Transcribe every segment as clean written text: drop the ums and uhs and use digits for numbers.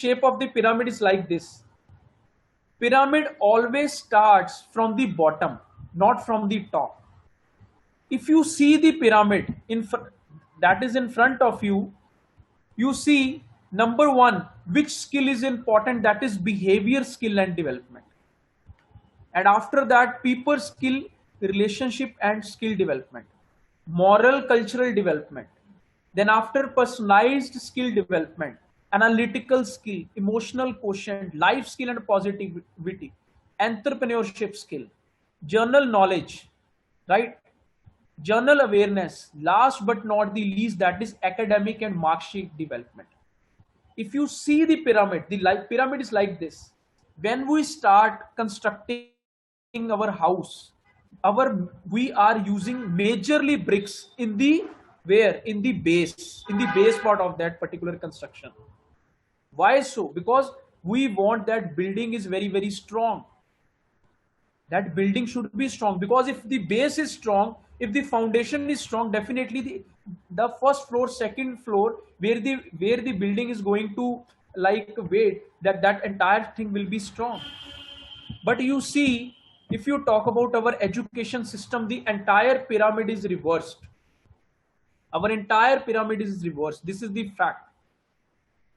shape of the pyramid is like this. Pyramid always starts from the bottom, not from the top. If you see the pyramid that is in front of you, you see number one, which skill is important, that is behavior skill and development. And after that, people skill, relationship and skill development, moral cultural development. Then after, personalized skill development, analytical skill, emotional quotient, life skill and positivity, entrepreneurship skill, journal knowledge, right? Journal awareness. Last but not the least, that is academic and mark sheet development. If you see the pyramid, the pyramid is like this. When we start constructing our house, we are using majorly bricks in the where in the base part of that particular construction. Why so? Because we want that building is very very strong. That building should be strong, because if the base is strong, if the foundation is strong, definitely the first floor, second floor, where the building is going to like wait, that entire thing will be strong. But you see, if you talk about our education system, the entire pyramid is reversed. Our entire pyramid is reversed. This is the fact.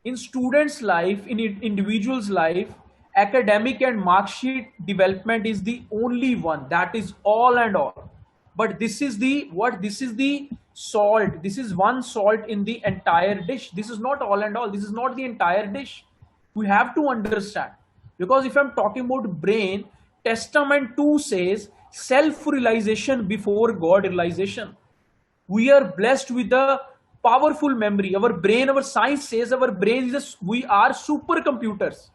In students life, in individuals life, academic and mark sheet development is the only one, that is all and all. But this is the what, this is the salt, this is one salt in the entire dish. This is not all and all, this is not the entire dish. We have to understand, because if I'm talking about brain, testament 2 says self realization before God realization. We are blessed with a powerful memory. Our brain, our science says our brain is we are supercomputers.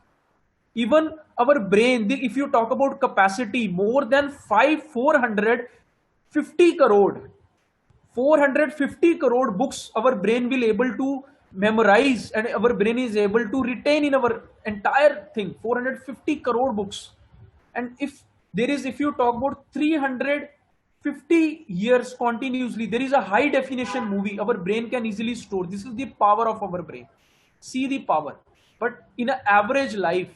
Even our brain, if you talk about capacity, more than 450 crore 450 crore books our brain will able to memorize, and our brain is able to retain in our entire thing, 450 crore books. And if you talk about 350 years continuously, there is a high definition movie our brain can easily store. This is the power of our brain. See the power. But in an average life,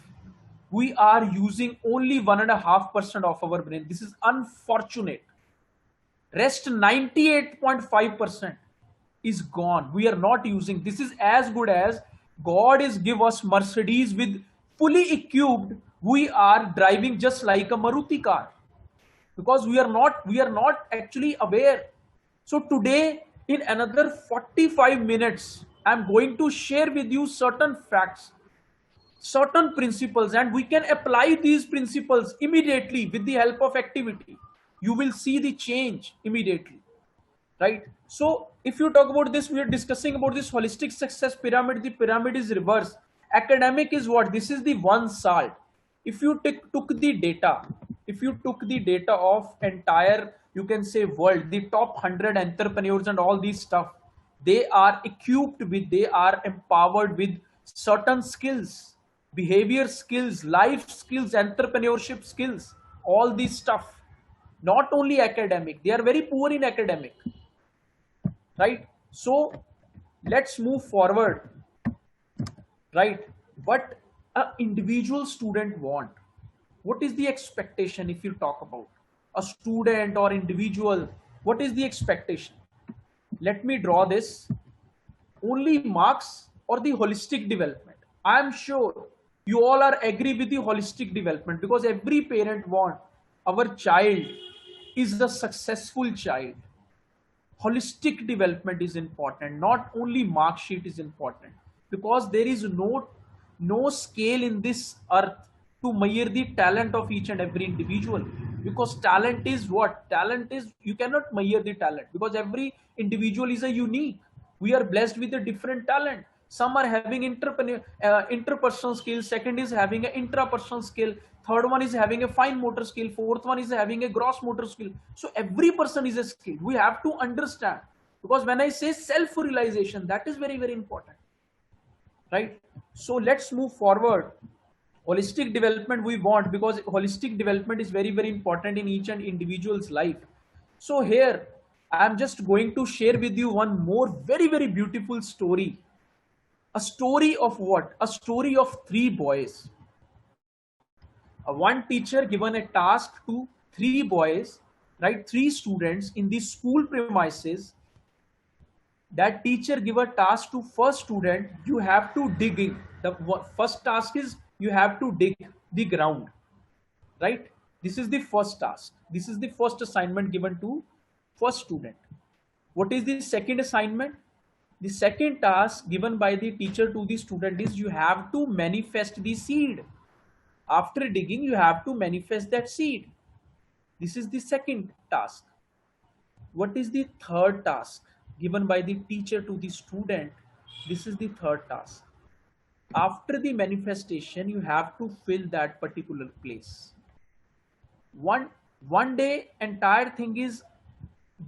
we are using only 1.5% of our brain. This is unfortunate. Rest 98.5% is gone. We are not using. This is as good as God is give us Mercedes with fully equipped. We are driving just like a Maruti car, because we are not actually aware. So today, in another 45 minutes, I'm going to share with you certain facts, certain principles, and we can apply these principles immediately with the help of activity. You will see the change immediately, right? So if you talk about this, we are discussing about this holistic success pyramid. The pyramid is reversed. Academic is what? This is the one salt. If you took the data, if you took the data of entire, you can say world, the top 100 entrepreneurs and all these stuff, they are equipped with, they are empowered with certain skills, behavior skills, life skills, entrepreneurship skills, all these stuff. Not only academic, they are very poor in academic, right? So let's move forward, right? What an individual student want, what is the expectation? If you talk about a student or individual, what is the expectation? Let me draw this. Only marks or the holistic development? I am sure you all are agree with the holistic development, because every parent want our child is a successful child. Holistic development is important, not only mark sheet is important, because there is no scale in this earth to measure the talent of each and every individual. Because talent is what? Talent is, you cannot measure the talent, because every individual is a unique. We are blessed with a different talent. Some are having interpersonal skills, second is having an intrapersonal skill, third one is having a fine motor skill, fourth one is having a gross motor skill. So every person is a skill. We have to understand, because when I say self realization, that is very very important, right? So let's move forward. Holistic development we want, because holistic development is very very important in each and individual's life. So here I'm just going to share with you one more very very beautiful story. A story of what? A story of three boys. One teacher given a task to three boys, right? Three students in the school premises. That teacher give a task to first student. You have to dig in. The first task is you have to dig the ground, right? This is the first task. This is the first assignment given to first student. What is the second assignment? The second task given by the teacher to the student is you have to manifest the seed. After digging, you have to manifest that seed. This is the second task. What is the third task given by the teacher to the student? This is the third task. After the manifestation, you have to fill that particular place. One day, entire thing is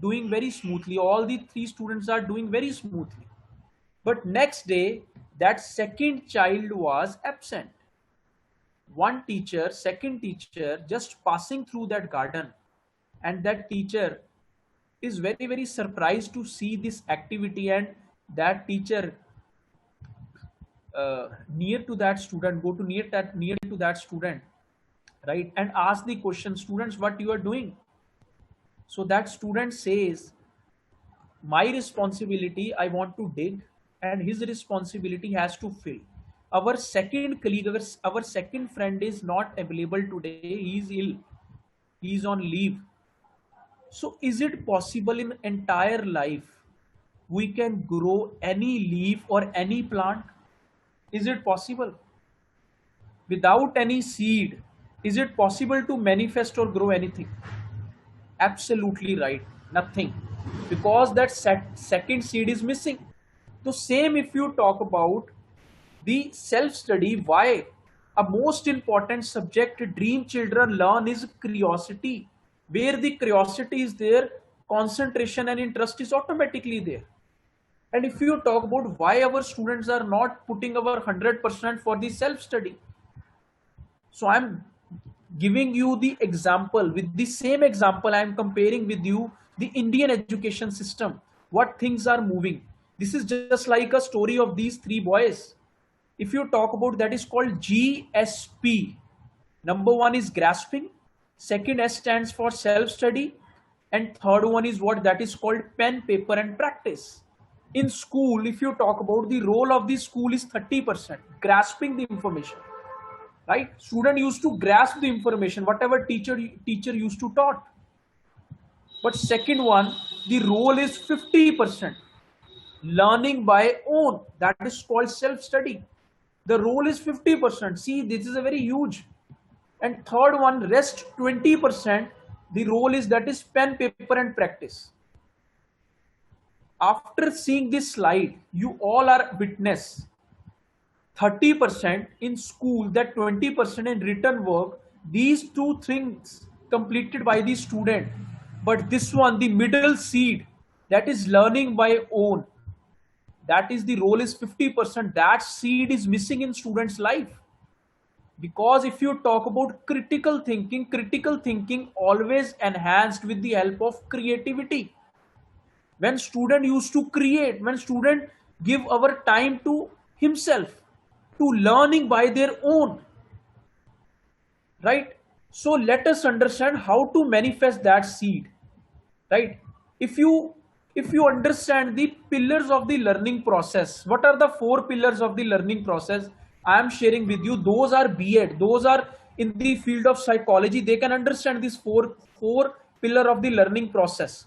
doing very smoothly. All the three students are doing very smoothly. But next day, that second child was absent. One teacher, second teacher, just passing through that garden, and that teacher is very, very surprised to see this activity, and that teacher near to that student, go to near to that student, right, and ask the question, students, what you are doing? So that student says, my responsibility, I want to dig, and his responsibility has to fill. Our second colleague, our second friend is not available today. He is ill. He is on leave. So is it possible in entire life we can grow any leaf or any plant? Is it possible? Without any seed, is it possible to manifest or grow anything? Absolutely right. Nothing. Because that second seed is missing. So same if you talk about the self-study, why a most important subject dream children learn is curiosity. Where the curiosity is there, concentration and interest is automatically there. And if you talk about why our students are not putting our 100% for the self-study, so I'm giving you the example. With the same example, I'm comparing with you the Indian education system, what things are moving. This is just like a story of these three boys. If you talk about, that is called GSP. Number one is grasping, second S stands for self-study, and third one is what that is called pen, paper and practice. In school, if you talk about, the role of the school is 30%, grasping the information, right? Student used to grasp the information, whatever teacher used to taught. But second one, the role is 50%, learning by own, that is called self-study. The role is 50%. See, this is a very huge. And third one, rest 20%, the role is that is pen, paper and practice. After seeing this slide, you all are witness 30% in school, that 20% in written work, these two things completed by the student. But this one, the middle seed, that is learning by own, that is the role is 50%. That seed is missing in students' life. Because if you talk about critical thinking always enhanced with the help of creativity. When student used to create, when student give our time to himself, to learning by their own, right? So let us understand how to manifest that seed, right? If you understand the pillars of the learning process, what are the four pillars of the learning process I am sharing with you? Those are B.Ed, those are in the field of psychology, they can understand these four pillar of the learning process.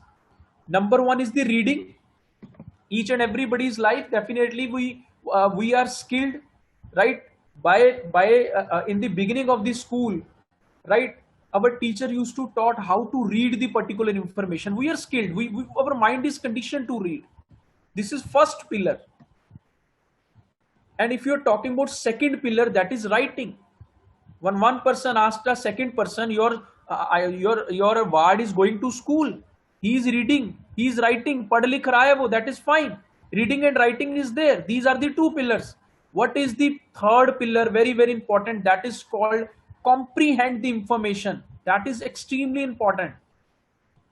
Number one is the reading. Each and everybody's life, definitely we are skilled, right? By in the beginning of the school, right, our teacher used to taught how to read the particular information. We are skilled, our mind is conditioned to read. This is first pillar. And if you're talking about second pillar, that is writing. When one person asked a second person, your ward is going to school, he is reading, he is writing, pad likh raha hai wo, that is fine. Reading and writing is there. These are the two pillars. What is the third pillar? Very, very important. That is called comprehend the information. That is extremely important.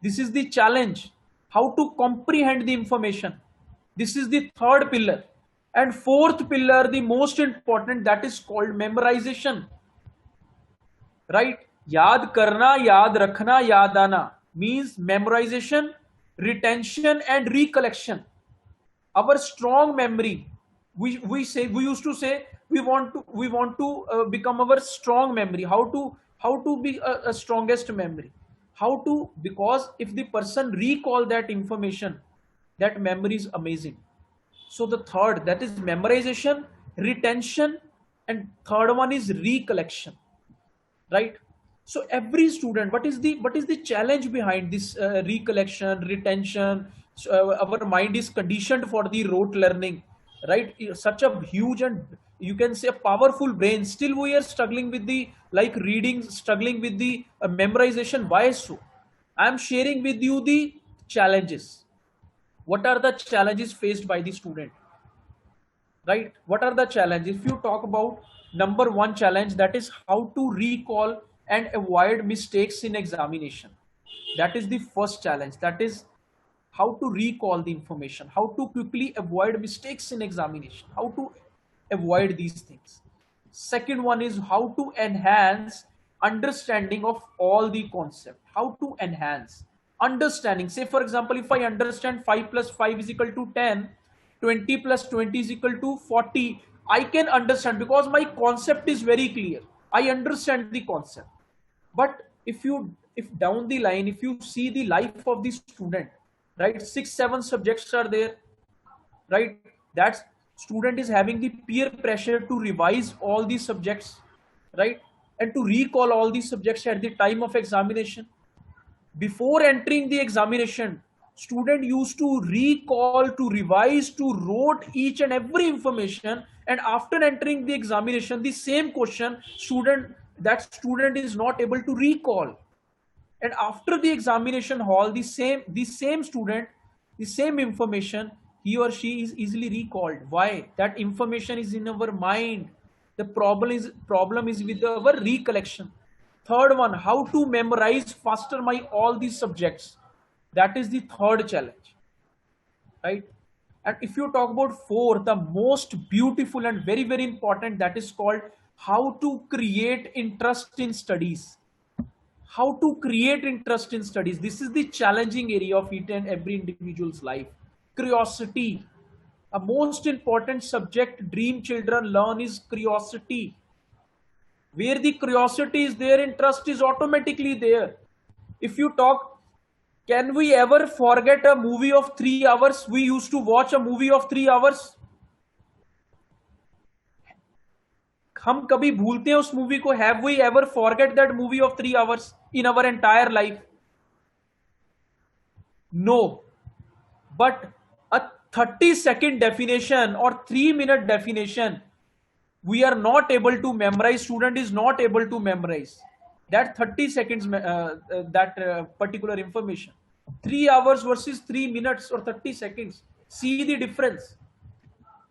This is the challenge. How to comprehend the information. This is the third pillar. And fourth pillar, the most important, that is called memorization. Right? याद करना, याद रखना, याद आना means memorization, retention and recollection. Our strong memory, we used to say we want to become our strong memory. How to be a strongest memory? How to, because if the person recall that information, that memory is amazing. So the third, that is memorization, retention, and third one is recollection. Right? So every student, what is the challenge behind this recollection, retention? So, our mind is conditioned for the rote learning, right? Such a huge and, you can say, powerful brain, still we are struggling with the, like, reading, struggling with the memorization. Why so? I am sharing with you the challenges. What are the challenges faced by the student? Right? What are the challenges? If you talk about number one challenge, that is how to recall and avoid mistakes in examination. That is the first challenge. That is how to recall the information, how to quickly avoid mistakes in examination, how to avoid these things. Second one is how to enhance understanding of all the concept. How to enhance understanding. Say for example, if I understand 5 plus 5 is equal to 10, 20 plus 20 is equal to 40, I can understand because my concept is very clear. I understand the concept. But if down the line, if you see the life of the student, right, 6 7 subjects are there, right, that student is having the peer pressure to revise all these subjects, right, and to recall all these subjects at the time of examination. Before entering the examination, student used to recall, to revise, to wrote each and every information, and after entering the examination, the same question, student is not able to recall. And after the examination hall, the same student, the same information, he or she is easily recalled. Why? That information is in our mind. The problem is with our recollection. Third one, how to memorize faster my all these subjects. That is the third challenge, right? And if you talk about four, the most beautiful and very very important, that is called how to create interest in studies. How to create interest in studies. This is the challenging area of each and every individual's life. Curiosity, a most important subject dream children learn is curiosity. Where the curiosity is there, interest is automatically there. If you talk, can we ever forget a movie of 3 hours? We used to watch a movie of 3 hours. हम कभी भूलते हैं उस movie को? Have we ever forget that movie of 3 hours in our entire life? No. But a 30-second definition or 3-minute definition, we are not able to memorize. Student is not able to memorize that 30 seconds, that particular information. 3 hours versus 3 minutes or 30 seconds. See the difference,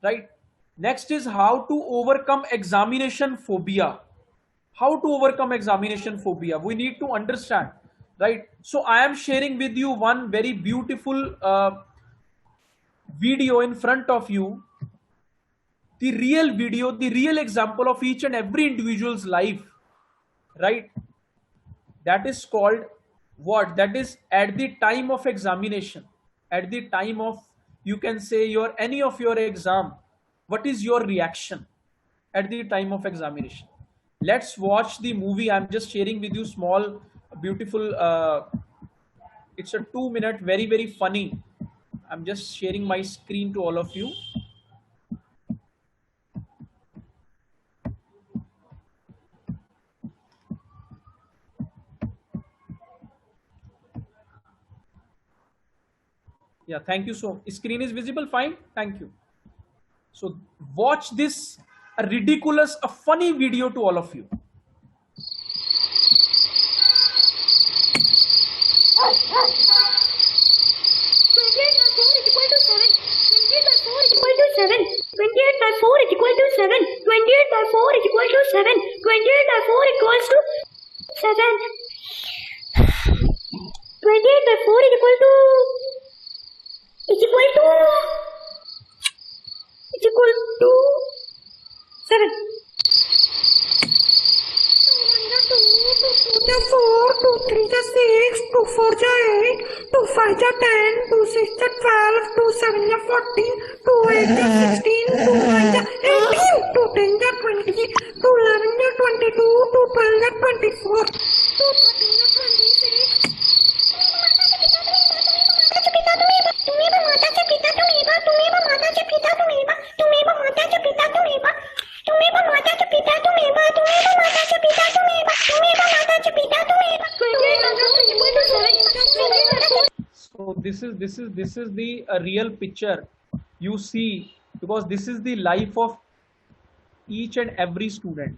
right? Next is how to overcome examination phobia. How to overcome examination phobia? We need to understand, right? So I am sharing with you one very beautiful video in front of you. The real video, the real example of each and every individual's life, right? That is called what? That is at the time of examination, at the time of, you can say, your any of your exam, what is your reaction at the time of examination? Let's watch the movie. I'm just sharing with you small beautiful it's a 2-minute, very very funny. I'm just sharing my screen to all of you. Yeah, thank you. So screen is visible, fine, thank you. So watch this, a ridiculous, a funny video to all of you. 28 by 4 is equal to 7. 28 by 4 is equal to 7. 28 by 4 equals to 7. 28 by 4 is equal to The 4, 2, 3, the 6, 2, 4, the 8, 2, 5, the 10, 2, 6, the 12, 2, 7, the 14, 2, 8, the 16, 2, 9, the 18, 2, 10, the 20, 2, 11, the 22, 2, 12, the 24, 2, 13, the 26. So this is the real picture you see, because this is the life of each and every student,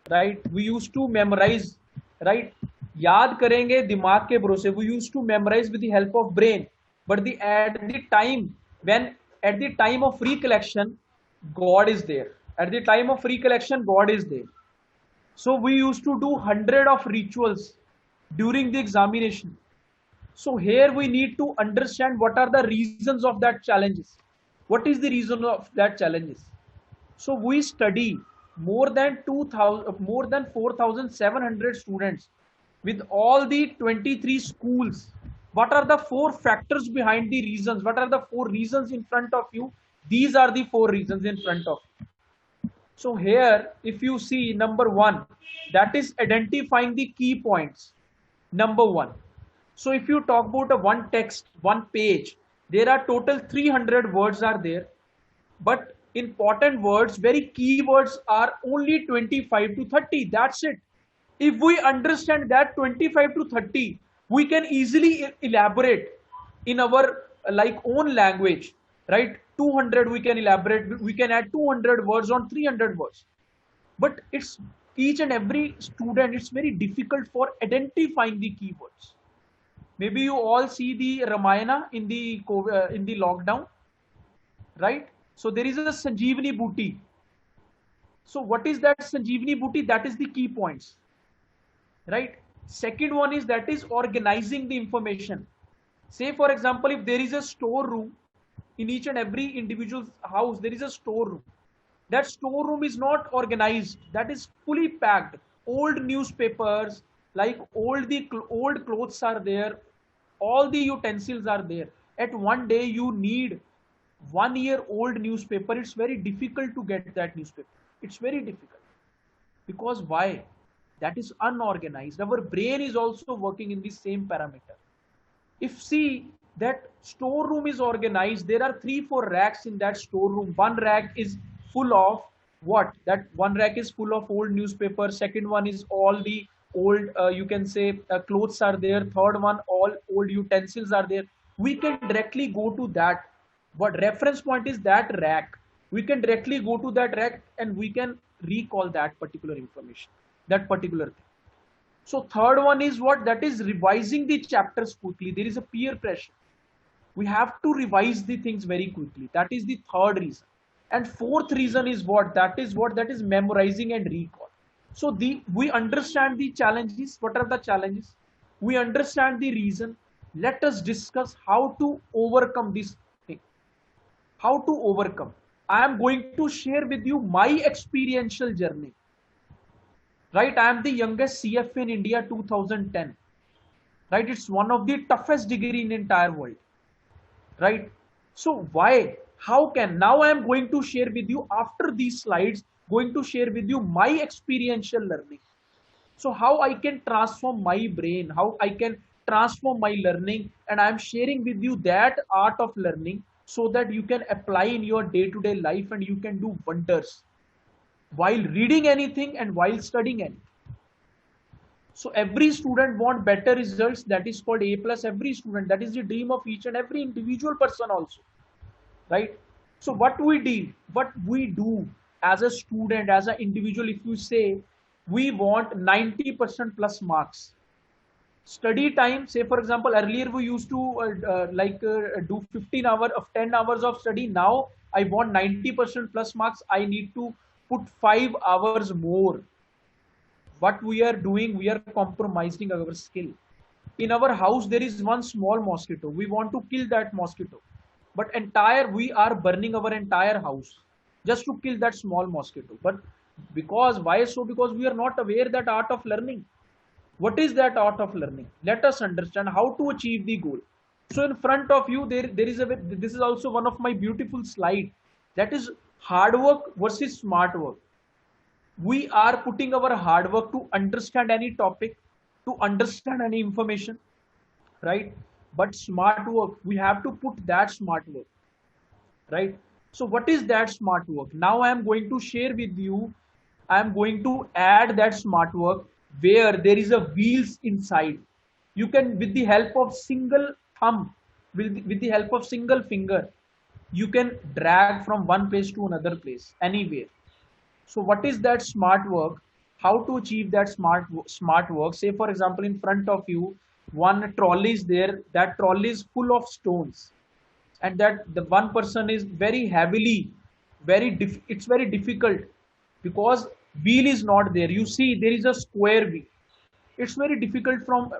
right? We used to memorize, right? याद करेंगे दिमाग के भरोसे. We used to memorize with the help of brain, but at the time of recollection, God is there. At the time of recollection, God is there. So we used to do 100 of rituals during the examination. So here we need to understand what are the reasons of that challenges. What is the reason of that challenges? So we study more than 4,700 students with all the 23 schools. What are the 4 factors behind the reasons? What are the 4 reasons in front of you? These are the 4 reasons in front of you. So here, if you see number 1, that is identifying the key points. Number 1. So if you talk about a one text, one page, there are total 300 words are there. But important words, very key words are only 25 to 30. That's it. If we understand that 25 to 30, we can easily elaborate in our own language, right? 200 we can elaborate, we can add 200 words on 300 words. But it's each and every student, it's very difficult for identifying the keywords. Maybe you all see the Ramayana in the lockdown, right? So there is a Sanjeevani Booty. So what is that Sanjeevani Booty? That is the key points, right? Second one is that is organizing the information. Say for example, if there is a storeroom in each and every individual's house, there is a storeroom. That storeroom is not organized. That is fully packed. Old newspapers, like old clothes are there. All the utensils are there. At one day you need 1 year old newspaper. It's very difficult to get that newspaper. It's very difficult. Because why? That is unorganized. Our brain is also working in the same parameter. If see that storeroom is organized, there are 3-4 racks in that storeroom. One rack is full of what? That one rack is full of old newspapers. Second one is all the old, you can say clothes are there. Third one, all old utensils are there. We can directly go to that. What reference point is that rack? We can directly go to that rack and we can recall that particular information, that particular thing. So third one is what? That is revising the chapters quickly. There is a peer pressure. We have to revise the things very quickly. That is the third reason. And fourth reason is what? That is memorizing and recall. So we understand the challenges. What are the challenges? We understand the reason. Let us discuss how to overcome this thing. How to overcome. I am going to share with you my experiential journey. Right, I am the youngest CFA in India 2010. Right, it's one of the toughest degree in the entire world. Right, so why? How can? Now I am going to share with you after these slides, going to share with you my experiential learning. So how I can transform my brain, how I can transform my learning, and I am sharing with you that art of learning so that you can apply in your day-to-day life and you can do wonders while reading anything and while studying anything. So every student want better results. That is called A plus. Every student, that is the dream of each and every individual person also, right? So what we do as a student, as an individual, if you say we want 90% plus marks, study time, say for example, earlier we used to do 15 hours of 10 hours of study. Now I want 90% plus marks. I need to put 5 hours more. What we are doing, we are compromising our skill. In our house, there is one small mosquito. We want to kill that mosquito. But we are burning our entire house just to kill that small mosquito. But Because why so? Because we are not aware that art of learning. What is that art of learning? Let us understand how to achieve the goal. So in front of you, there is a, this is also one of my beautiful slide. That is hard work versus smart work. We are putting our hard work to understand any topic, to understand any information, right? But smart work, we have to put that smart work, right? So what is that smart work? Now I am going to share with you, I am going to add that smart work where there is a wheels inside. You can, with the help of single thumb, with the help of single finger, you can drag from one place to another place, anywhere. So what is that smart work? How to achieve that smart work? Say for example, in front of you, one trolley is there. That trolley is full of stones, and that the one person is very heavily, it's very difficult because wheel is not there. You see, there is a square wheel. It's very difficult from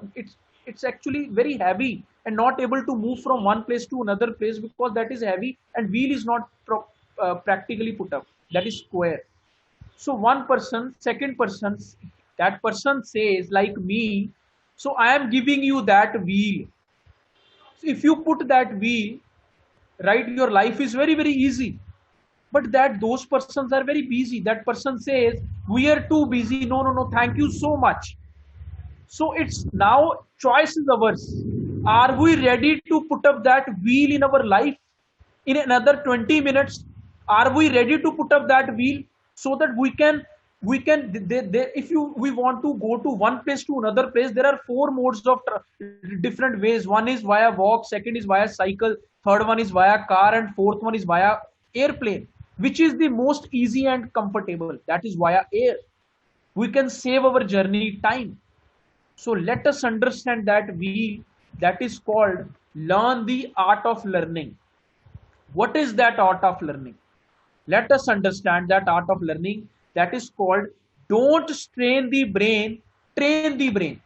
it's actually very heavy and not able to move from one place to another place because that is heavy and wheel is not practically put up. That is square. So one person, second person, that person says like me, so I am giving you that wheel. So if you put that wheel, right, your life is very, very easy. But that those persons are very busy. That person says, we are too busy. No, no, no, thank you so much. So it's now choice is ours. Are we ready to put up that wheel in our life in another 20 minutes? Are we ready to put up that wheel so that if you we want to go to one place to another place, there are four modes of different ways. One is via walk, second is via cycle, third one is via car, and fourth one is via airplane. Which is the most easy and comfortable? That is via air. We can save our journey time. So let us understand that that is called learn the art of learning. What is that art of learning? Let us understand that art of learning. That is called don't strain the brain, train the brain.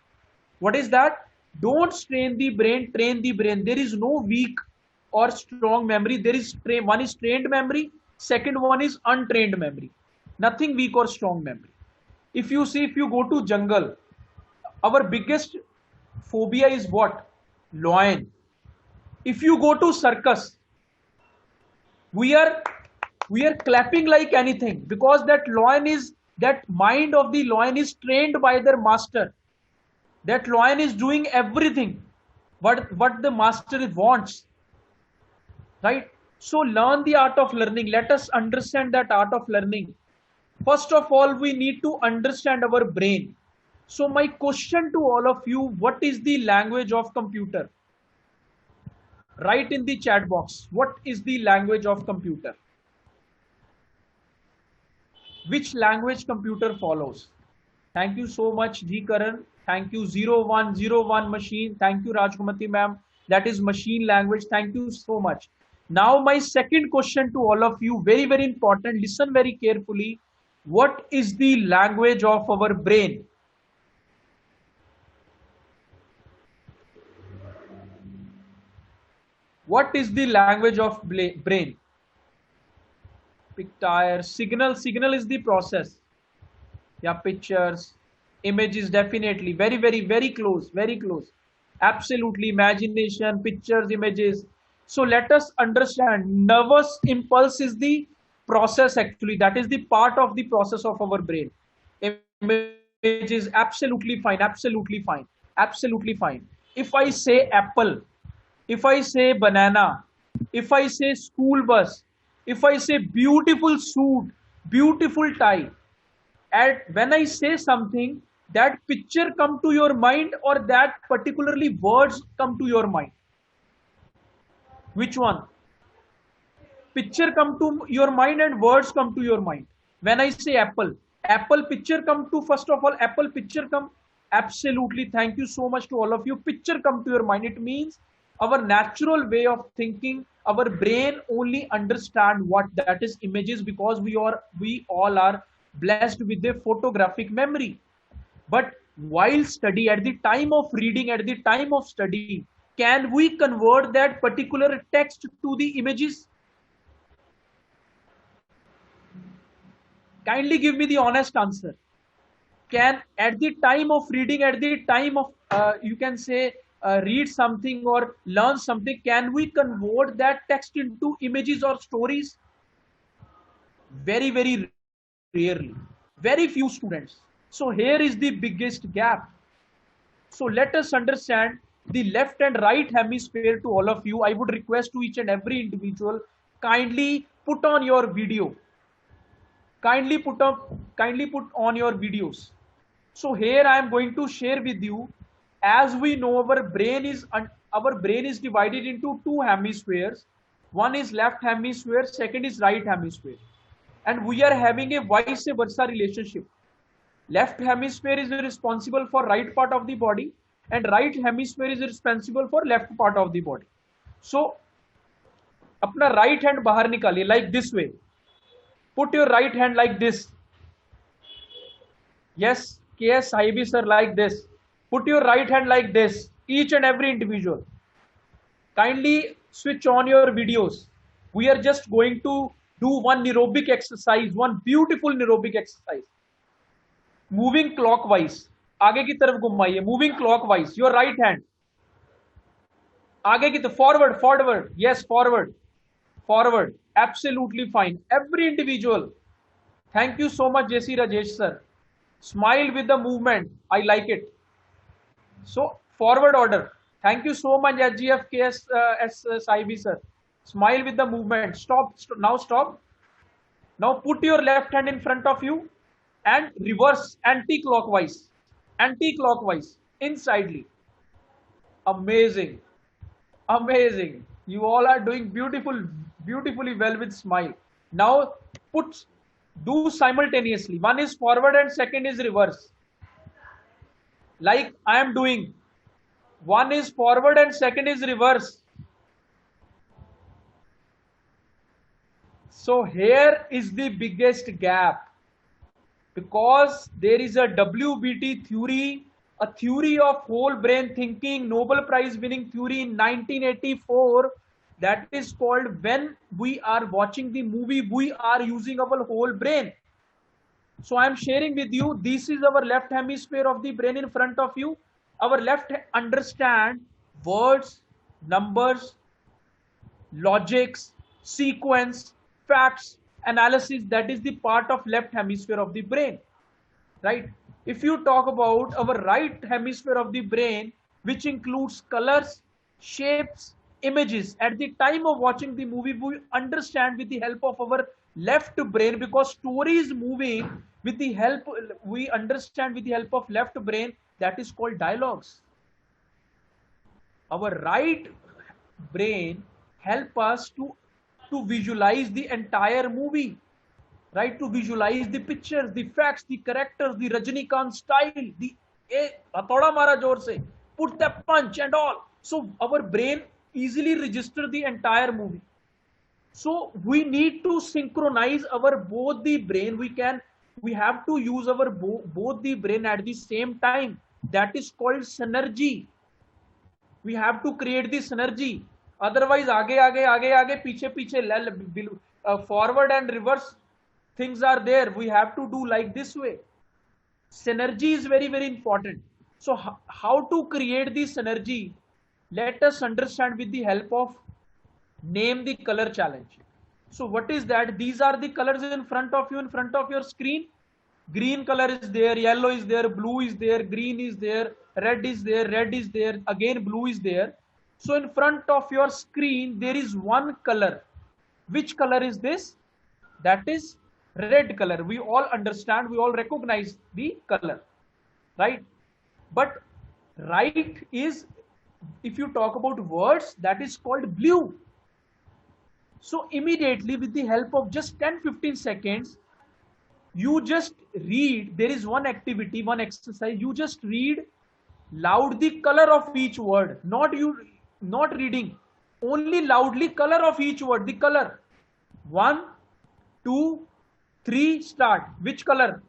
What is that? Don't strain the brain, train the brain. There is no weak or strong memory. There is one is trained memory, second one is untrained memory. Nothing weak or strong memory. If you see, if you go to jungle, our biggest phobia is what? Lion. If you go to circus, we are clapping like anything because that mind of the lion is trained by their master. That lion is doing everything what the master wants, right? So learn the art of learning. Let us understand that art of learning. First of all, we need to understand our brain. So my question to all of you, what is the language of computer? Write in the chat box, what is the language of computer? Which language computer follows? Thank you so much, G Karan. Thank you, 0101 machine. Thank you, Rajkumati ma'am. That is machine language. Thank you so much. Now, my second question to all of you, very, very important. Listen very carefully. What is the language of our brain? What is the language of brain? Picture, signal is the process. Yeah, pictures, images, definitely. Very, very, very close, very close. Absolutely, imagination, pictures, images. So let us understand, nervous impulse is the process actually. That is the part of the process of our brain. Images, absolutely fine, absolutely fine, absolutely fine. If I say apple, if I say banana, if I say school bus, if I say beautiful suit, beautiful tie, and when I say something, that picture come to your mind or that particularly words come to your mind? Which one? Picture come to your mind and words come to your mind. When I say apple, apple picture come to, first of all, apple picture come. Absolutely, thank you so much to all of you. Picture come to your mind. It means our natural way of thinking, our brain only understand what that is images because we all are blessed with a photographic memory. But while study, at the time of reading, at the time of study, can we convert that particular text to the images? Kindly give me the honest answer. Can at the time of reading, at the time of you can say read something or learn something, can we convert that text into images or stories? Very, very rarely. Very few students. So here is the biggest gap. So let us understand the left and right hemisphere to all of you. I would request to each and every individual, kindly put on your video. Kindly put on your videos. So here I am going to share with you, as we know our brain is divided into two hemispheres. One is left hemisphere, second is right hemisphere. And we are having a vice versa relationship. Left hemisphere is responsible for right part of the body and right hemisphere is responsible for left part of the body. So अपना right hand बाहर निकालिए like this way. Put your right hand like this. Yes, KS Saibi sir, like this. Put your right hand like this. Each and every individual. Kindly switch on your videos. We are just going to do one aerobic exercise, one beautiful aerobic exercise. Moving clockwise. आगे की तरफ घुमाइए. Moving clockwise. Your right hand. आगे की तरफ. Forward, forward. Yes, forward. Forward. Absolutely fine. Every individual. Thank you so much, JC Rajesh sir. Smile with the movement. I like it. So forward order. Thank you so much, SGFKS sir. Smile with the movement. Stop. Now stop. Now put your left hand in front of you and reverse anti-clockwise. Anti-clockwise. Insidely. Amazing. Amazing. You all are doing beautifully well with smile. Now do simultaneously. One is forward and second is reverse. Like I am doing. One is forward and second is reverse. So here is the biggest gap, because there is a WBT theory, a theory of whole brain thinking, Nobel Prize winning theory in 1984, that is called, when we are watching the movie, we are using our whole brain. So I am sharing with you, this is our left hemisphere of the brain in front of you. Our left understand words, numbers, logics, sequence, facts, analysis. That is the part of left hemisphere of the brain, right? If you talk about our right hemisphere of the brain, which includes colors, shapes, images, at the time of watching the movie, we understand with the help of our left brain, because story is moving with the help, we understand with the help of left brain. That is called dialogues. Our right brain help us to visualize the entire movie, right? To visualize the pictures, the facts, the characters, the Rajnikant style, the Hatoda Mara Jor se, put the punch and all. So our brain easily register the entire movie. So we need to synchronize our both the brain. We have to use our both the brain at the same time. That is called synergy. We have to create the synergy. Otherwise, आगे पीछे forward and reverse things are there. We have to do like this way. Synergy is very, very important. So how to create the synergy? Let us understand with the help of name the color challenge. So what is that? These are the colors in front of you, in front of your screen. Green color is there, yellow is there, blue is there, green is there, red is there, red is there, again blue is there. So in front of your screen, there is one color. Which color is this? That is red color. We all understand, we all recognize the color, right? But right is, if you talk about words, that is called blue. So immediately, with the help of just 10-15 seconds, you just read. There is one activity, one exercise. You just read loud the color of each word. Not reading, only loudly color of each word. The color. 1, 2, 3, start. Which color?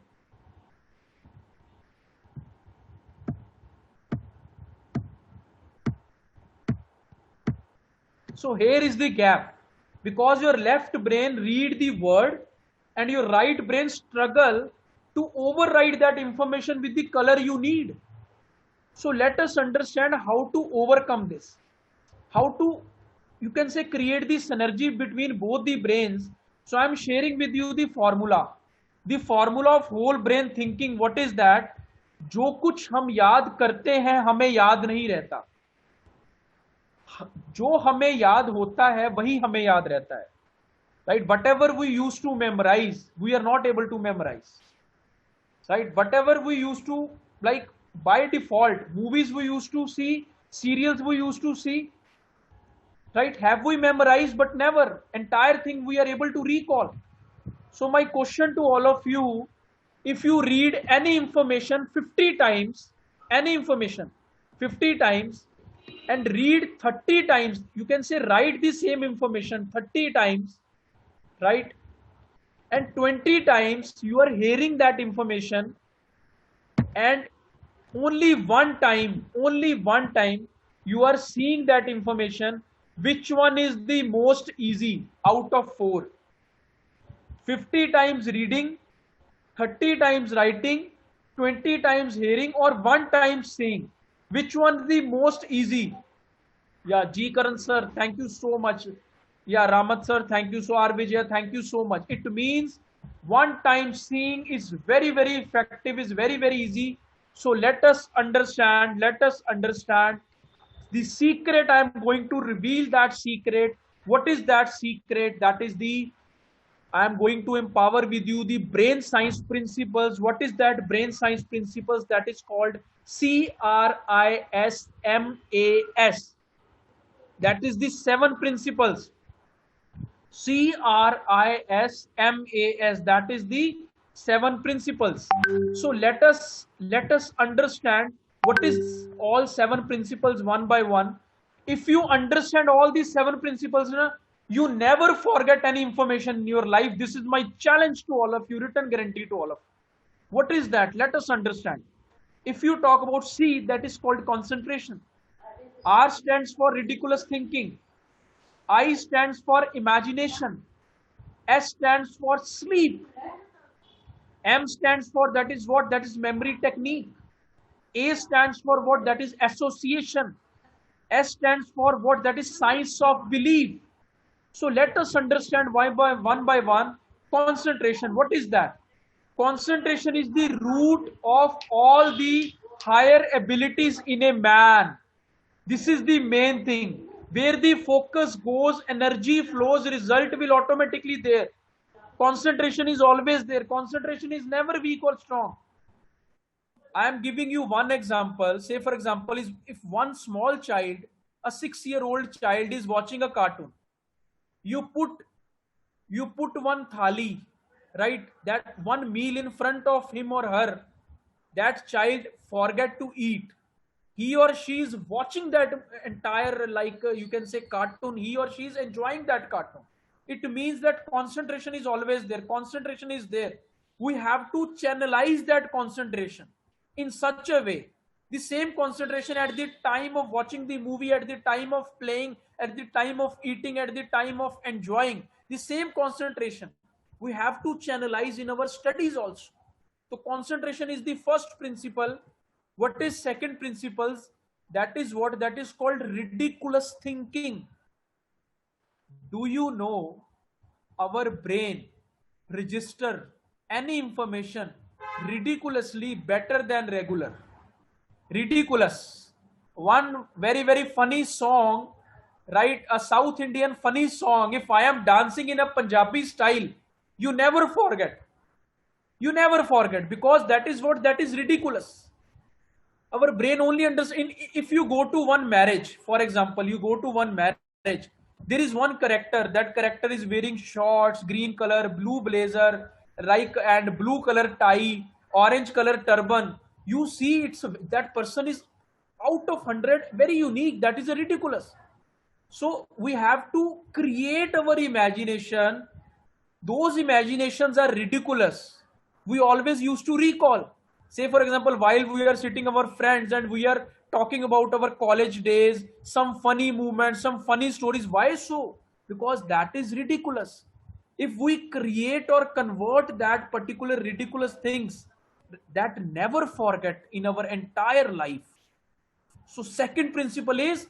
So here is the gap, because your left brain read the word and your right brain struggle to override that information with the color you need. So let us understand how to overcome this, how to, you can say, create this synergy between both the brains. So I'm sharing with you the formula of whole brain thinking. What is that? जो कुछ हम याद करते हैं हमें याद नहीं रहता, जो हमें याद होता है वही हमें याद रहता है, right? Whatever we used to memorize, we are not able to memorize, right? Whatever we used to, like, by default, movies we used to see, serials we used to see, right? Have we memorized? But never. Entire thing we are able to recall. So my question to all of you, if you read any information 50 times, any information 50 times, and read 30 times, you can say write the same information 30 times, right? And 20 times you are hearing that information, and only one time you are seeing that information, which one is the most easy out of 4? 50 times reading, 30 times writing, 20 times hearing, or one time saying? Which one is the most easy? Yeah, G Karan sir, thank you so much. Yeah, Ramat sir, thank you. So R Vijay, thank you so much. It means one time seeing is very, very effective, is very, very easy. So let us understand the secret. I am going to reveal that secret. What is that secret? That is the, I am going to empower with you the brain science principles. What is that brain science principles? That is called CRISMAS. That is the 7 principles. CRISMAS. That is the 7 principles. So let us understand what is all 7 principles one by one. If you understand all these 7 principles, you never forget any information in your life. This is my challenge to all of you, written guarantee to all of you. What is that? Let us understand. If you talk about C, that is called concentration. R stands for ridiculous thinking. I stands for imagination. S stands for sleep. M stands for, that is what? That is memory technique. A stands for what? That is association. S stands for what? That is science of belief. So let us understand one by one. Concentration. What is that? Concentration is the root of all the higher abilities in a man. This is the main thing. Where the focus goes, energy flows, result will automatically there. Concentration is always there. Concentration is never weak or strong. I am giving you one example. Say for example, is if one small child, a 6-year-old child is watching a cartoon. You put one thali, right? That one meal in front of him or her. That child forget to eat. He or she is watching that entire, like you can say, cartoon. He or she is enjoying that cartoon. It means that concentration is always there. Concentration is there. We have to channelize that concentration in such a way. The same concentration at the time of watching the movie, at the time of playing, at the time of eating, at the time of enjoying. The same concentration we have to channelize in our studies also. So concentration is the first principle. What is second principles? That is what? That is called ridiculous thinking. Do you know our brain register any information ridiculously better than regular? Ridiculous. One very, very funny song, right? A South Indian funny song. If I am dancing in a Punjabi style, you never forget. You never forget, because that is what? That is ridiculous. Our brain only understands. If you go to one marriage, for example, you go to one marriage, there is one character. That character is wearing shorts, green color, blue blazer, like, and blue color tie, orange color turban. You see, it's that person is out of 100, very unique. That is a ridiculous. So we have to create our imagination. Those imaginations are ridiculous. We always used to recall. Say for example, while we are sitting our friends and we are talking about our college days, some funny moments, some funny stories. Why so? Because that is ridiculous. if we create or convert that particular ridiculous things that never forget in our entire life. So second principle is,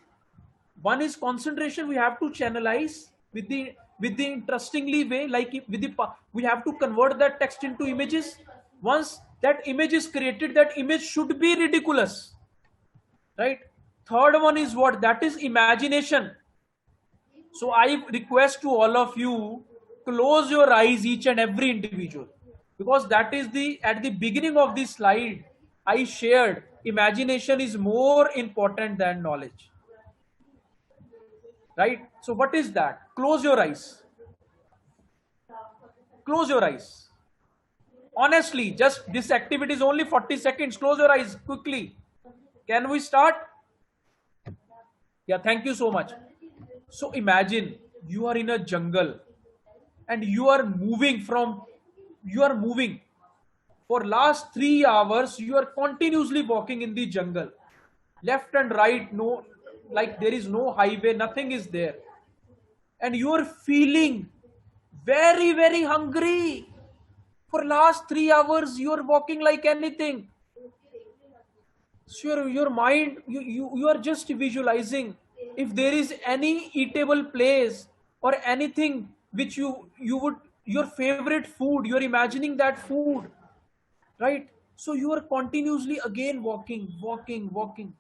one is concentration. We have to channelize with the interestingly way, like with the we have to convert that text into images. Once that image is created, that image should be ridiculous, right? Third one is what? That is imagination. So I request to all of you, close your eyes, each and every individual, because that is the, at the beginning of this slide I shared, imagination is more important than knowledge, right? So what is that? Close your eyes. Close your eyes. Honestly, just this activity is only 40 seconds. Close your eyes quickly. Can we start? Yeah, thank you so much. So imagine you are in a jungle and you are moving for last 3 hours. You are continuously walking in the jungle, left and right, no, like there is no highway, nothing is there, and you are feeling very very hungry. For last 3 hours you are walking like anything. So your mind, you are just visualizing if there is any eatable place or anything which you would, your favorite food, you're imagining that food, right? So you are continuously again walking,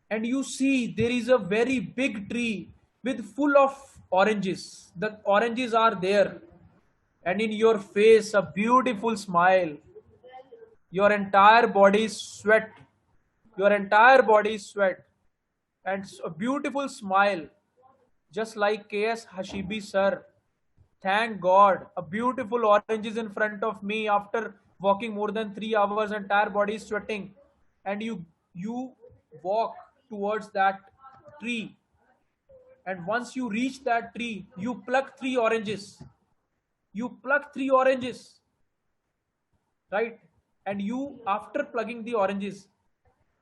and you see there is a very big tree with full of oranges. The oranges are there, and in your face a beautiful smile. Your entire body is sweat. Your entire body is sweat, and a beautiful smile, just like KS Hashibi sir. Thank God, a beautiful orange is in front of me after walking more than 3 hours. Entire body is sweating, and you walk towards that tree, and once you reach that tree, you pluck 3 oranges. You pluck 3 oranges, right? And you, after plugging the oranges,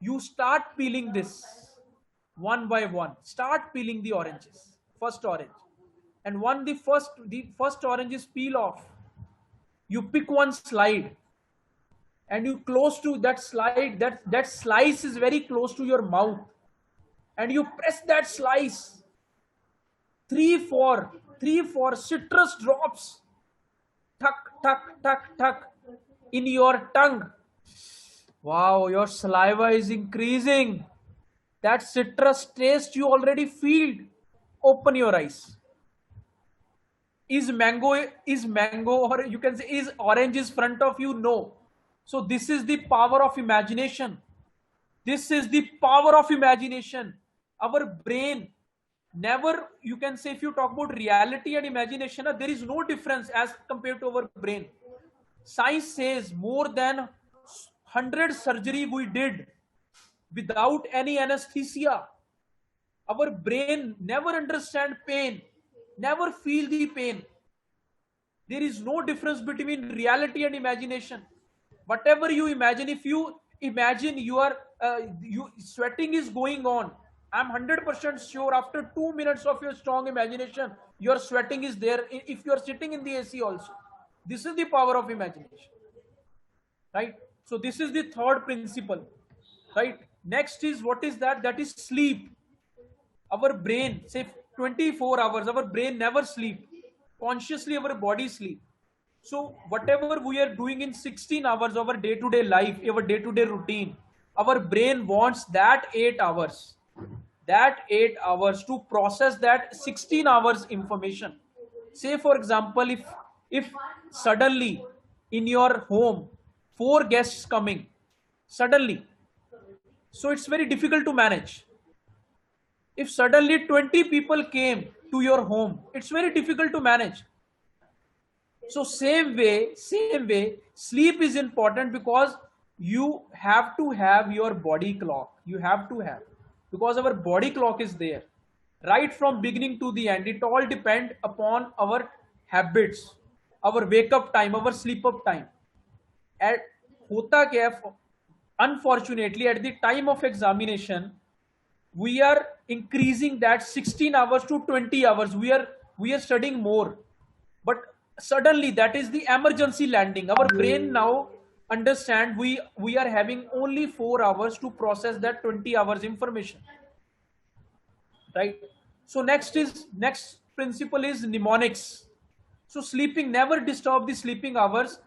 you start peeling this one by one. Start peeling the oranges. First orange, and one the first orange is peel off. You pick one slide, and you close to that slide. That slice is very close to your mouth, and you press that slice. Three, four citrus drops, tuck in your tongue. Wow, your saliva is increasing. That citrus taste you already feel. Open your eyes. Is mango, or you can say, is orange is front of you? No. So this is the power of imagination. This is the power of imagination. Our brain never, you can say, if you talk about reality and imagination, there is no difference as compared to our brain. Science says more than 100 surgery we did without any anesthesia. Our brain never understand pain, never feel the pain. There is no difference between reality and imagination. Whatever you imagine, if you imagine you are you sweating is going on, I'm 100% sure after 2 minutes of your strong imagination, your sweating is there. If you are sitting in the AC also, this is the power of imagination, right? So this is the third principle, right? Next is, what is that? That is sleep. Our brain, say 24 hours, our brain never sleep. Consciously our body sleep. So whatever we are doing in 16 hours, our day-to-day life, our day-to-day routine, our brain wants that 8 hours. That 8 hours to process that 16 hours information. Say for example, if suddenly in your home 4 guests coming suddenly, so it's very difficult to manage. If suddenly 20 people came to your home, it's very difficult to manage. So same way, sleep is important, because you have to have your body clock. You have to have, because our body clock is there right from beginning to the end. It all depend upon our habits, our wake up time, our sleep up time. At hota kya hai, unfortunately at the time of examination we are increasing that 16 hours to 20 hours. We are studying more. but suddenly that is the emergency landing. Our brain now understand we are having only 4 hours to process that 20 hours information, right? So next principle is mnemonics. So sleeping, never disturb the sleeping hours.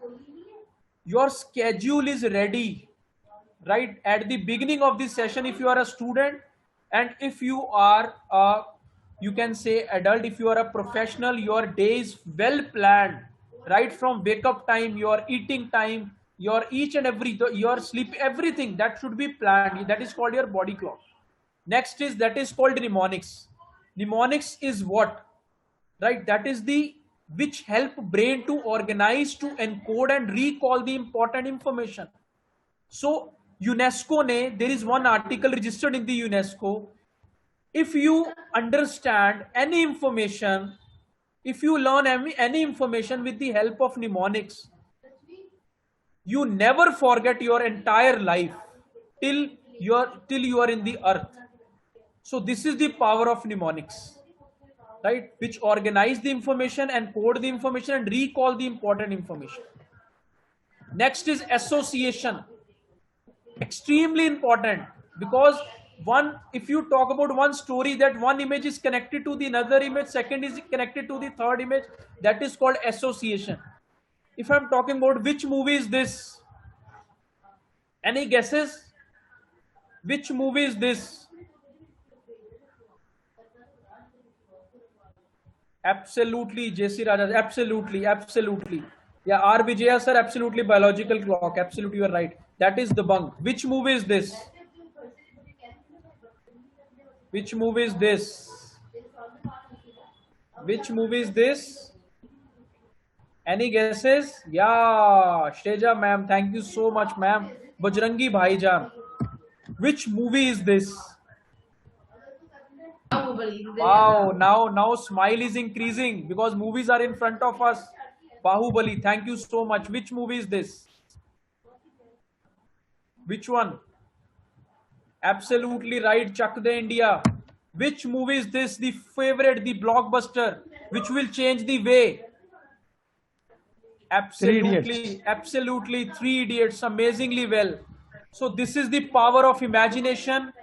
Your schedule is ready, right, at the beginning of this session. If you are a student, and if you are a, you can say, adult, if you are a professional, your day is well planned, right from wake up time, your eating time, your each and every, your sleep, everything that should be planned. That is called your body clock. Next is, that is called mnemonics. Mnemonics is what, right? That is the, which help brain to organize, to encode and recall the important information. So UNESCO ne, there is one article registered in the UNESCO. If you understand any information, if you learn any information with the help of mnemonics, you never forget your entire life till you are in the earth. So this is the power of mnemonics, right? Which organize the information and code the information and recall the important information. Next is association. Extremely important, because one, if you talk about one story, that one image is connected to the another image, second is connected to the third image, that is called association. If I'm talking about which movie is this, any guesses? Which movie is this? Absolutely, JC Raja. Absolutely. Yeah, R. Vijaya sir, absolutely, biological clock. Absolutely, you are right. That is the bunk. Which movie is this? Which movie is this? Which movie is this? Any guesses? Yeah, Sheja ma'am. Thank you so much, ma'am. Bajrangi Bhaijaan. Which movie is this? Wow, now smile is increasing because movies are in front of us. Bahubali, thank you so much. Which movie is this? Which one? Absolutely right, Chak De India. Which movie is this? The favorite, the blockbuster, which will change the way? Absolutely, Three Idiots, amazingly well. So this is the power of imagination.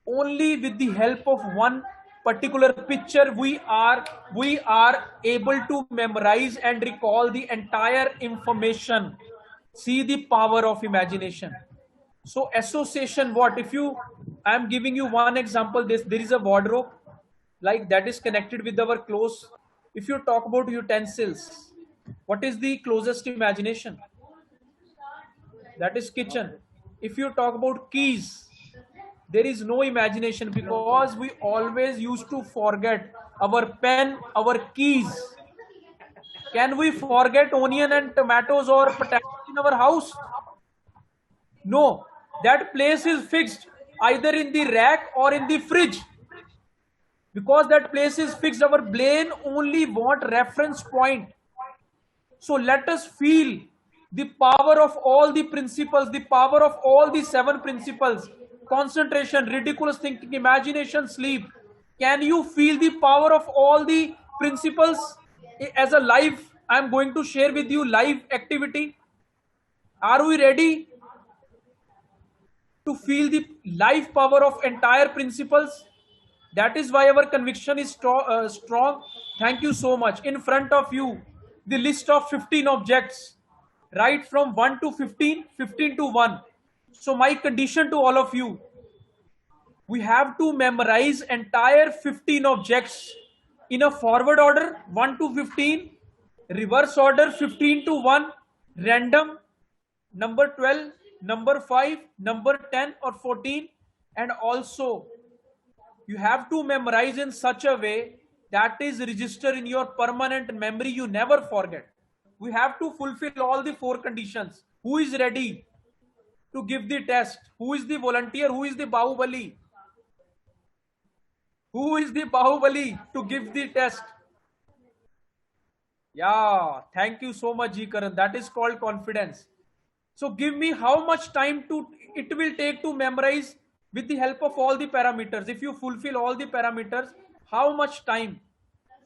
Only with the help of one particular picture we are able to memorize and recall the entire information. See the power of imagination. So association, what if you, I am giving you one example. This, there is a wardrobe, like that is connected with our clothes. If you talk about utensils, what is the closest imagination? That is kitchen. If you talk about keys, there is no imagination, because we always used to forget our pen, our keys. Can we forget onion and tomatoes or potatoes in our house? No, that place is fixed either in the rack or in the fridge. Because that place is fixed, our brain only want reference point. So let us feel the power of all the principles, the power of all the 7 principles: concentration, ridiculous thinking, imagination, sleep. Can you feel the power of all the principles? As a live, I am going to share with you live activity. Are we ready to feel the life power of entire principles? That is why our conviction is strong. Thank you so much. In front of you, the list of 15 objects, right from 1 to 15, 15 to 1. So my condition to all of you, we have to memorize entire 15 objects in a forward order, 1 to 15, reverse order, 15 to 1, random, number 12, number 5, number 10 or 14, and also you have to memorize in such a way that is registered in your permanent memory. You never forget. We have to fulfill all the 4 conditions. Who is ready to give the test? Who is the volunteer? Who is the Bahubali? Who is the Bahubali to give the test? Yeah, thank you so much, G Karan. That is called confidence. So give me how much time to it will take to memorize with the help of all the parameters. If you fulfill all the parameters, how much time?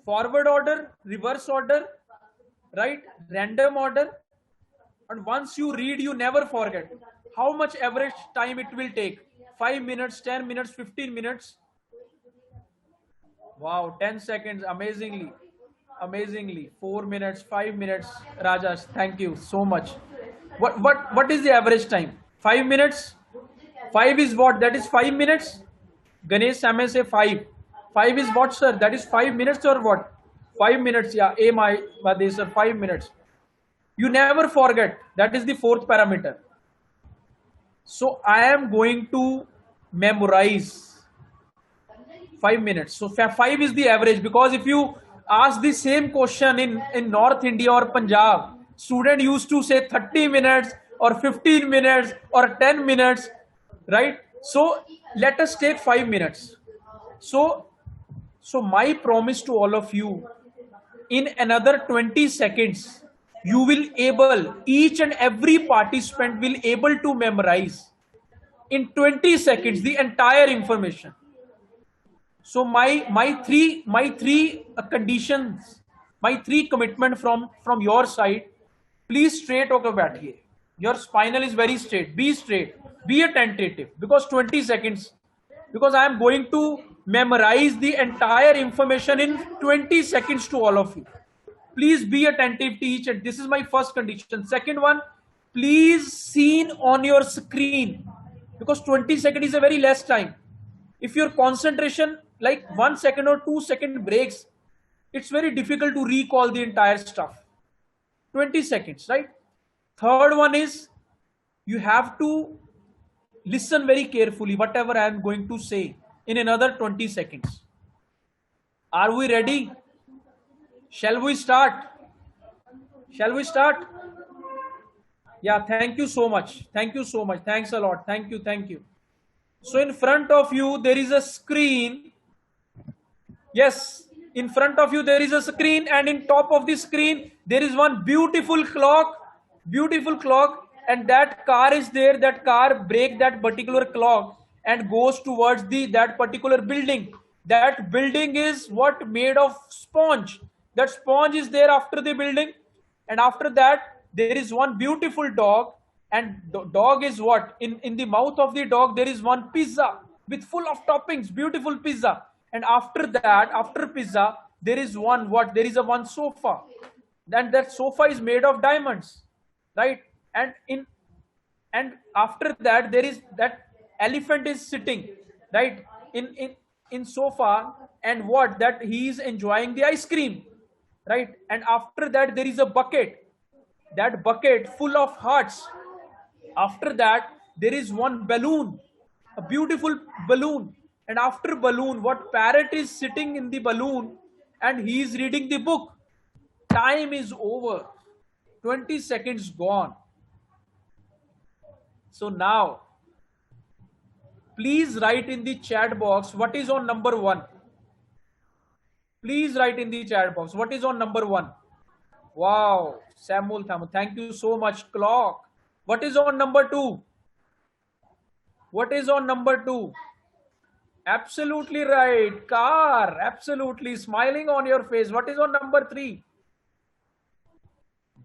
forward order, reverse order, right? Random order. And once you read, you never forget. How much average time it will take? 5 minutes, 10 minutes, 15 minutes? Wow, 10 seconds, amazingly. Amazingly. 4 minutes, 5 minutes. Rajas, thank you so much. What is the average time? 5 minutes? 5 is what? That is 5 minutes? Ganesh Same say 5. 5 is what, sir? That is 5 minutes or what? 5 minutes, yeah. A my sir, 5 minutes. You never forget. That is the fourth parameter. So I am going to memorize 5 minutes. So 5 is the average, because if you ask the same question in North India or Punjab, student used to say 30 minutes or 15 minutes or 10 minutes, right? So let us take 5 minutes. So my promise to all of you, in another 20 seconds, you will able, each and every participant will able to memorize in 20 seconds the entire information. So my three conditions, my three commitment from your side. Please straight होकर बैठिए. Your spinal is very straight. Be straight. Be attentive, because 20 seconds. Because I am going to memorize the entire information in 20 seconds to all of you. Please be attentive to each, and this is my first condition. Second one, please seen on your screen, because 20 seconds is a very less time. If your concentration like 1 second or 2 second breaks, it's very difficult to recall the entire stuff. 20 seconds, right? Third one is, you have to listen very carefully whatever I am going to say in another 20 seconds. Are we ready? Shall we start? Shall we start? Yeah, thank you so much. Thank you so much. Thanks a lot. Thank you. Thank you. So in front of you, there is a screen. Yes, in front of you, there is a screen, and in top of the screen, there is one beautiful clock. Beautiful clock. And that car is there. That car break that particular clock and goes towards that particular building. That building is what? Made of sponge. That sponge is there after the building. And after that, there is one beautiful dog. And the dog is what? In the mouth of the dog, there is one pizza with full of toppings, beautiful pizza. And after that, after pizza, there is one what? There is a one sofa. Then that sofa is made of diamonds, right? And after that, there is that elephant is sitting, right? In sofa, and what? That he is enjoying the ice cream, right? And after that, there is a bucket. That bucket full of hearts. After that, there is one balloon, a beautiful balloon. And after balloon, what? Parrot is sitting in the balloon and he is reading the book. Time is over. 20 seconds gone. So now, please write in the chat box what is on number 1. Please write in the chat box what is on number 1. Wow, Samuel Thamu, thank you so much. Clock. What is on number 2? What is on number 2? Absolutely right. Car. Absolutely. Smiling on your face. What is on number 3?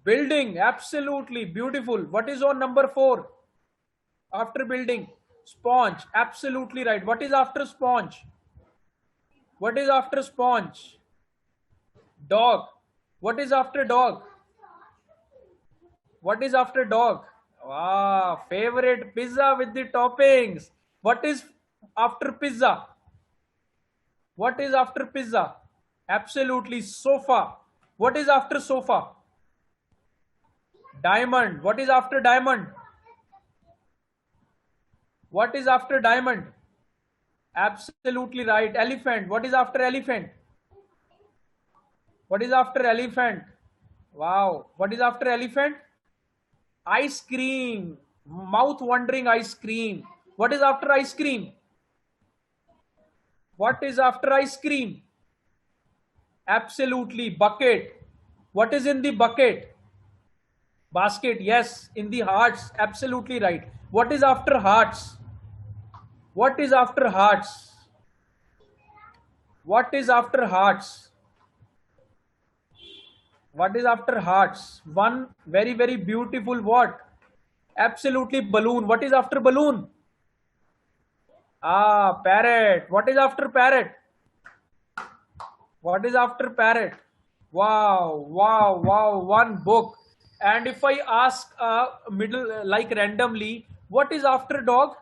Building. Absolutely. Beautiful. What is on number 4? After building? Sponge. Absolutely right. What is after sponge? What is after sponge? Dog. What is after dog? What is after dog? Wow, favorite, pizza with the toppings. What is after pizza? What is after pizza? Absolutely, sofa. What is after sofa? Diamond. What is after diamond? What is after diamond? Absolutely right. Elephant. What is after elephant? What is after elephant? Wow. What is after elephant? Ice cream. Mouth wandering ice cream. What is after ice cream? What is after ice cream? Absolutely. Bucket. What is in the bucket? Basket. Yes. In the hearts. Absolutely right. What is after hearts? What is after hearts? What is after hearts? What is after hearts? One very very beautiful what? Absolutely balloon. What is after balloon? Ah, parrot. What is after parrot? What is after parrot? Wow, wow, wow. One book. And if I ask middle like randomly, what is after dog?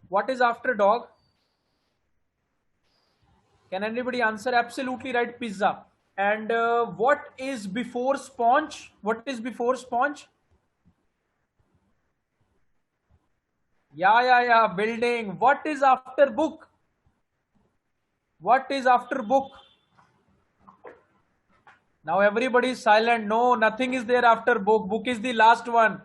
What is after dog? Can anybody answer? Absolutely right. Pizza. And what is before sponge? What is before sponge? Yeah, yeah, yeah. Building. What is after book? What is after book? Now everybody is silent. No, nothing is there after book. Book is the last one.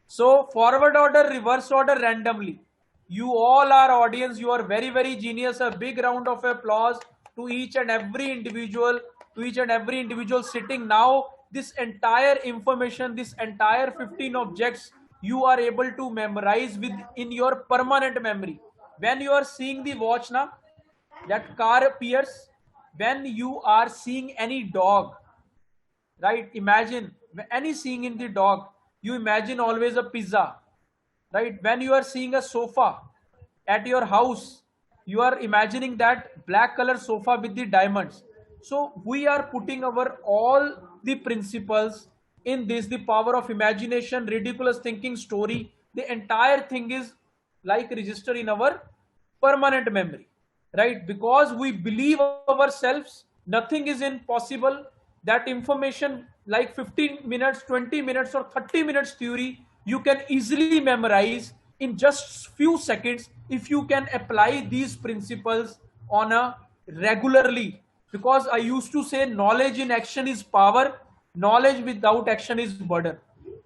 So forward order, reverse order randomly. You all are audience. You are very, very genius. A big round of applause to each and every individual, sitting now. This entire information, this entire 15 objects, you are able to memorize with in your permanent memory. When you are seeing the watch now, that car appears. When you are seeing any dog, right? Imagine any seeing in the dog, you imagine always a pizza, right? When you are seeing a sofa at your house, you are imagining that black color sofa with the diamonds. So we are putting our all the principles in this, the power of imagination, ridiculous thinking, story. The entire thing is like register in our permanent memory, right? Because we believe ourselves, nothing is impossible. That information like 15 minutes, 20 minutes, or 30 minutes theory, you can easily memorize in just few seconds if you can apply these principles on a regularly. Because I used to say knowledge in action is power, knowledge without action is burden.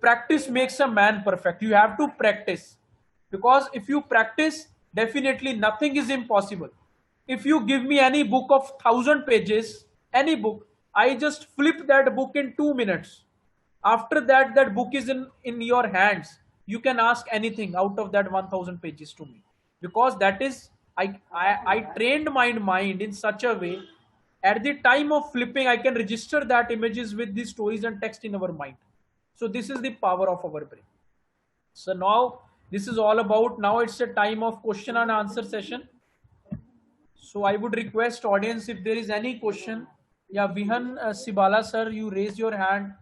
Practice makes a man perfect. You have to practice, because if you practice, definitely nothing is impossible. If you give me any book of 1,000 pages, any book, I just flip that book in 2 minutes. After that, that book is in your hands. You can ask anything out of that 1,000 pages to me, because that is I trained my mind in such a way. At the time of flipping, I can register that images with the stories and text in our mind. So this is the power of our brain. So now this is all about, now it's a time of question and answer session. So I would request audience, if there is any question. Yeah, Vihan Sibala sir, you raise your hand.